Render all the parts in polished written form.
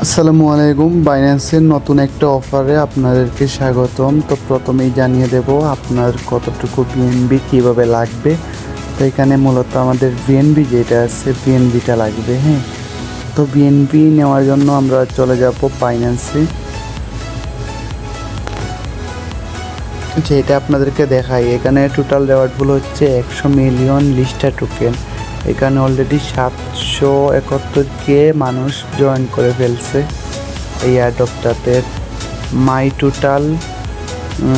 আসসালামু আলাইকুম। বাইন্যান্সের নতুন একটা অফারে আপনাদেরকে স্বাগতম। তো প্রথমেই জানিয়ে দেব আপনার কতটুকু বিএনবি কীভাবে লাগবে। তো এখানে মূলত আমাদের বিএনবি যেটা আছে বিএনবিটা লাগবে। হ্যাঁ, তো বিএনবি নেওয়ার জন্য আমরা চলে যাব বাইন্যান্সে। যেটা আপনাদেরকে দেখাই, এখানে টোটাল রেওয়ার্ডগুলো হচ্ছে 100 মিলিয়ন লিস্টা টোকেন। এখানে অলরেডি 771K মানুষ জয়েন করে ফেলছে এই অ্যাডপটাতে। মাই টোটাল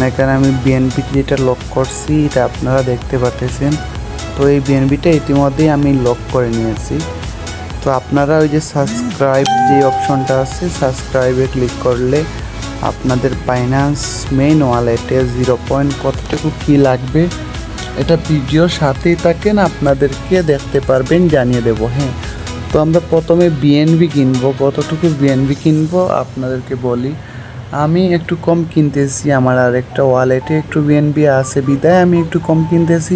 এখানে আমি বিএনপি যেটা লক করছি এটা আপনারা দেখতে পাচ্ছেন। তো এই বিএনপিটা ইতিমধ্যেই আমি লক করে নিয়েছি। তো আপনারা ওই যে সাবস্ক্রাইব যে অপশনটা আছে, সাবস্ক্রাইবে ক্লিক করলে আপনাদের বাইন্যান্স মেইন ওয়ালেটে 0 কতটুকু কী লাগবে এটা ভিডিওর সাথেই থাকেন, আপনাদেরকে দেখতে পারবেন, জানিয়ে দেবো। হ্যাঁ, তো আমরা প্রথমে বিএনবি কিনবো। কতটুকু বিএনবি কিনবো আপনাদেরকে বলি। আমি একটু কম কিনতেছি, আমার আর একটা ওয়ালেটে একটু বিএনবি আছে বিদায় আমি একটু কম কিনতেছি।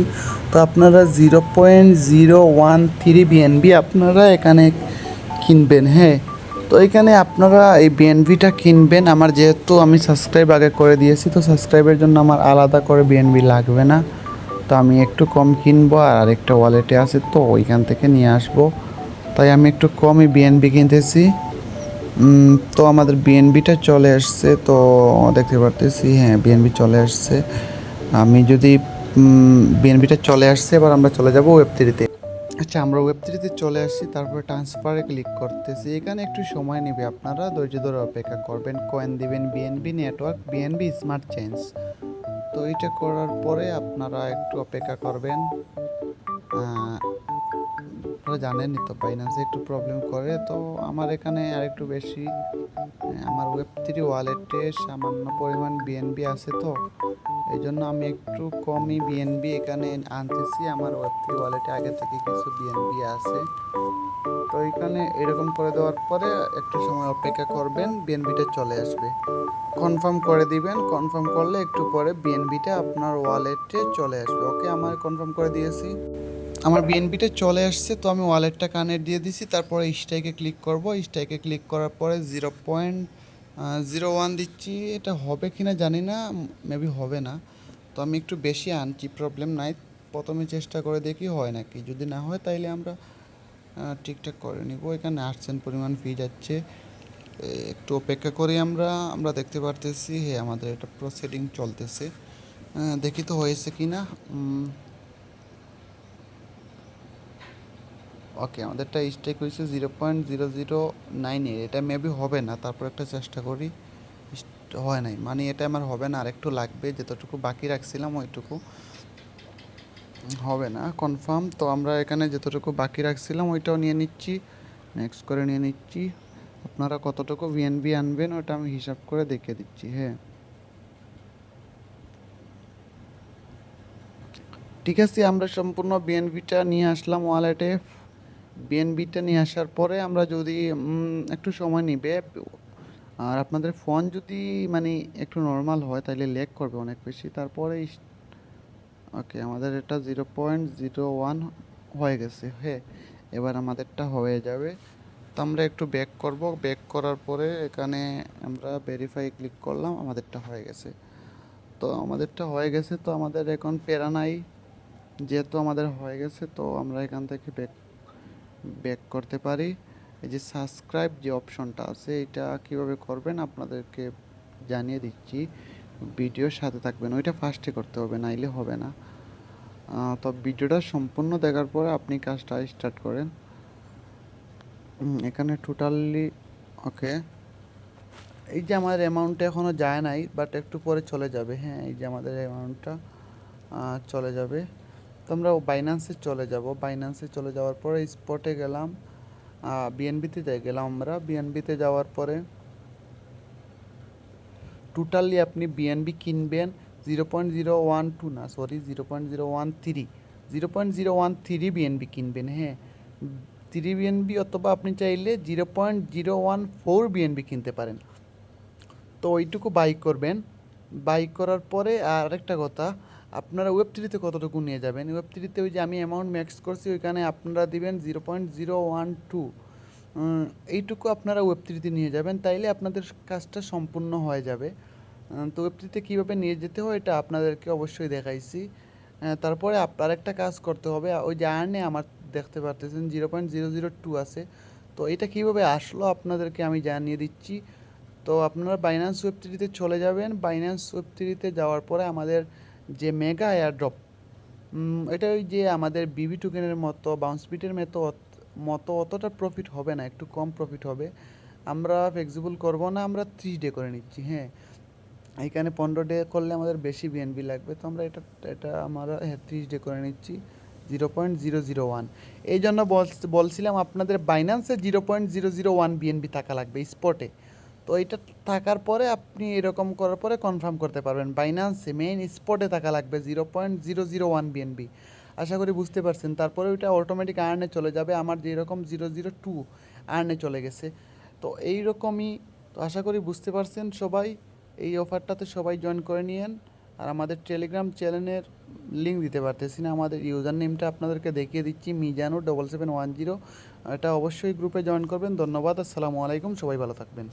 তো আপনারা 0.013 বিএনবি আপনারা এখানে কিনবেন। হ্যাঁ, তো এখানে আপনারা এই বিএনবিটা কিনবেন। আমার যেহেতু আমি সাবস্ক্রাইব আগে করে দিয়েছি, তো সাবস্ক্রাইবের জন্য আমার আলাদা করে বিএনবি লাগবে না। তো আমি একটু কম কিনবো, আর আরেকটা ওয়ালেটে আছে তো ওইখান থেকে নিয়ে আসবো, তাই আমি একটু কমই বিএনবি কিনতেছি। তো আমাদের বিএনবিটা চলে আসছে, তো দেখতে পারতেছি। হ্যাঁ, বিএনবি চলে আসছে। আমি যদি বিএনবিটা চলে আসছে, এবার আমরা চলে যাব ওয়েব3-তে। আচ্ছা, আমরা ওয়েব3-তে চলে আসছি, তারপরে ট্রান্সফারে ক্লিক করতেছি। এখানে একটু সময় নেবে, আপনারা ধৈর্য ধরে অপেক্ষা করবেন। কয়েন দিবেন BNB network, BNB smart change. তো এইটা করার পরে আপনারা একটু অপেক্ষা করবেন। আপনারা জানেনই তো বাইন্যান্সে একটু প্রবলেম করে, তো আমার এখানে আরেকটু বেশি আমার ওয়েব3 ওয়ালেটে সামান্য পরিমাণ বিএনবি আছে, তো এই জন্য আমি একটু কমই বিএনবি এখানে আনতেছি। আমার ওয়েব3 ওয়ালেটে আগে থেকে কিছু বিএনবি আছে, তো এখানে এরকম করে দেওয়ার পরে একটু সময় অপেক্ষা করবেন, বিএনবিটা চলে আসবে। কনফার্ম করে দিবেন। কনফার্ম করলে একটু পরে বিএনবিটা আপনার ওয়ালেটে চলে আসবে। ওকে, আমার কনফার্ম করে দিয়েছি, আমার বিএনপিটা চলে আসছে। তো আমি ওয়ালেটটা কানেক্ট দিয়ে দিছি, তারপরে স্ট্রাইকে ক্লিক করব। স্ট্রাইকে ক্লিক করার পরে 0.01 দিচ্ছি। এটা হবে কি না জানি না, মেবি হবে না। তো আমি একটু বেশি আনছি, প্রবলেম নাই। প্রথমে চেষ্টা করে দেখি হয় নাকি, যদি না হয় তাইলে আমরা ঠিকঠাক করে নিব। এখানে 8 সেন্ট পরিমাণ ফি যাচ্ছে, একটু অপেক্ষা করি। আমরা দেখতে পারতেছি হ্যাঁ আমাদের এটা প্রসিডিং চলতেছে। দেখি তো হয়েছে কি না। ওকে, আমাদেরটা স্টেক হয়েছে 0.0098। এটা মেবি হবে না, তারপর একটা চেষ্টা করি। হয় নাই, মানে এটা আমার হবে না, আর একটু লাগবে। যতটুকু বাকি রাখছিলাম ওইটুকু হবে না কনফার্ম। তো আমরা এখানে যতটুকু বাকি রাখছিলাম ওইটাও নিয়ে নিচ্ছি, নেক্সট করে নিয়ে নিচ্ছি। আপনারা কতটুকু বিএনবি আনবেন ওটা আমি হিসাব করে দেখিয়ে দিচ্ছি। হ্যাঁ, ঠিক আছে, আমরা সম্পূর্ণ বিএনবিটা নিয়ে আসলাম ওয়ালেটে। বিএনবিটা নিয়ে আসার পরে আমরা যদি একটু সময় নিবে, আর আপনাদের ফোন যদি মানে একটু নর্মাল হয় তাহলে ল্যাগ করবে অনেক বেশি। তারপরে ওকে, আমাদের এটা 0.01 হয়ে গেছে। হ্যাঁ, এবার আমাদেরটা হয়ে যাবে। তো আমরা একটু ব্যাক করব। ব্যাক করার পরে এখানে আমরা ভেরিফাই ক্লিক করলাম, আমাদেরটা হয়ে গেছে। তো আমাদেরটা হয়ে গেছে, তো আমাদের এখন প্যারা নাই, যেহেতু আমাদের হয়ে গেছে। তো আমরা এখান থেকে ব্যাক করতে পারি। এই যে সাবস্ক্রাইব যে অপশনটা আছে, এটা কিভাবে করবেন আপনাদেরকে জানিয়ে দিচ্ছি, ভিডিওর সাথে থাকবেন। ওইটা ফার্স্টে করতে হবে, নাইলে হবে না। তো ভিডিওটা সম্পূর্ণ দেখার পরে আপনি কাজটা স্টার্ট করেন। এখানে টোটালি ওকে, এই যে আমাদের অ্যামাউন্টটা এখনও যায় নাই, বাট একটু পরে চলে যাবে। হ্যাঁ, এই যে আমাদের অ্যামাউন্টটা চলে যাবে। তো আমরা বাইন্যান্সে চলে যাব। বাইন্যান্সে চলে যাওয়ার পরে স্পটে গেলাম, বিএনবিতে গেলাম। আমরা বিএনবিতে যাওয়ার পরে টোটালি আপনি বিএনবি কিনবেন 0.012 না, সরি 0.013, 0.013 বিএনবি কিনবেন। হ্যাঁ, 3 বিএনবি, অথবা আপনি চাইলে 0.014 বিএনবি কিনতে পারেন। তো ওইটুকু বাই করবেন। বাই করার পরে আরেকটা কথা, আপনারা ওয়েব3-তে কতটুকু নিয়ে যাবেন। ওয়েব3-তে ওই যে আমি অ্যামাউন্ট ম্যাক্স করছি, ওইখানে আপনারা দিবেন 0.012, উম, এইটুকু আপনারা ওয়েব থ্রিতে নিয়ে যাবেন, তাইলে আপনাদের কাজটা সম্পূর্ণ হয়ে যাবে। তো ওয়েব থ্রিতে কীভাবে নিয়ে যেতে হয় এটা আপনাদেরকে অবশ্যই দেখাইছি। তারপরে আপনার একটা কাজ করতে হবে, ওই যে আর্নে আমার দেখতে পারতেছেন 0.002 আছে। তো এটা কীভাবে আসলো আপনাদেরকে আমি জানিয়ে দিচ্ছি। তো আপনারা বাইন্যান্স ওয়েব থ্রিতে চলে যাবেন। বাইন্যান্স ওয়েব থ্রিতে যাওয়ার পরে আমাদের যে মেগা এয়ারড্রপ, এটা ওই যে আমাদের বিবি টোকেনের মতো বাউন্স বিটের মতো অতটা প্রফিট হবে না, একটু কম প্রফিট হবে। আমরা ফ্লেক্সিবল করব না, আমরা 30 ডে করে নিচ্ছি। হ্যাঁ, এইখানে 15 ডে করলে আমাদের বেশি বিএনবি লাগবে, তো আমরা এটা এটা আমরা 30 ডে করে নিচ্ছি 0.001। এই জন্য বলছিলাম আপনাদের বাইন্যান্সে 0.001 বিএনবি থাকা লাগবে স্পটে। তো এটা থাকার পরে আপনি এরকম করার পরে কনফার্ম করতে পারবেন। বাইন্যান্সে মেইন স্পটে থাকা লাগবে 0.001 বিএনবি। আশা করি বুঝতে পারছেন। তারপরে ওইটা অটোমেটিক আর্নে চলে যাবে। আমার যেরকম 0.02 আর্নে চলে গেছে। তো এইরকমই। তো আশা করি বুঝতে পারছেন সবাই। এই অফারটাতে সবাই জয়েন করে নিয়েন। আর আমাদের টেলিগ্রাম চ্যানেলের লিঙ্ক দিতে পারতেছি না, আমাদের ইউজার নেমটা আপনাদেরকে দেখিয়ে দিচ্ছি, মিজানু 7710। এটা অবশ্যই গ্রুপে জয়েন করবেন। ধন্যবাদ। আসসালামু আলাইকুম, সবাই ভালো থাকবেন।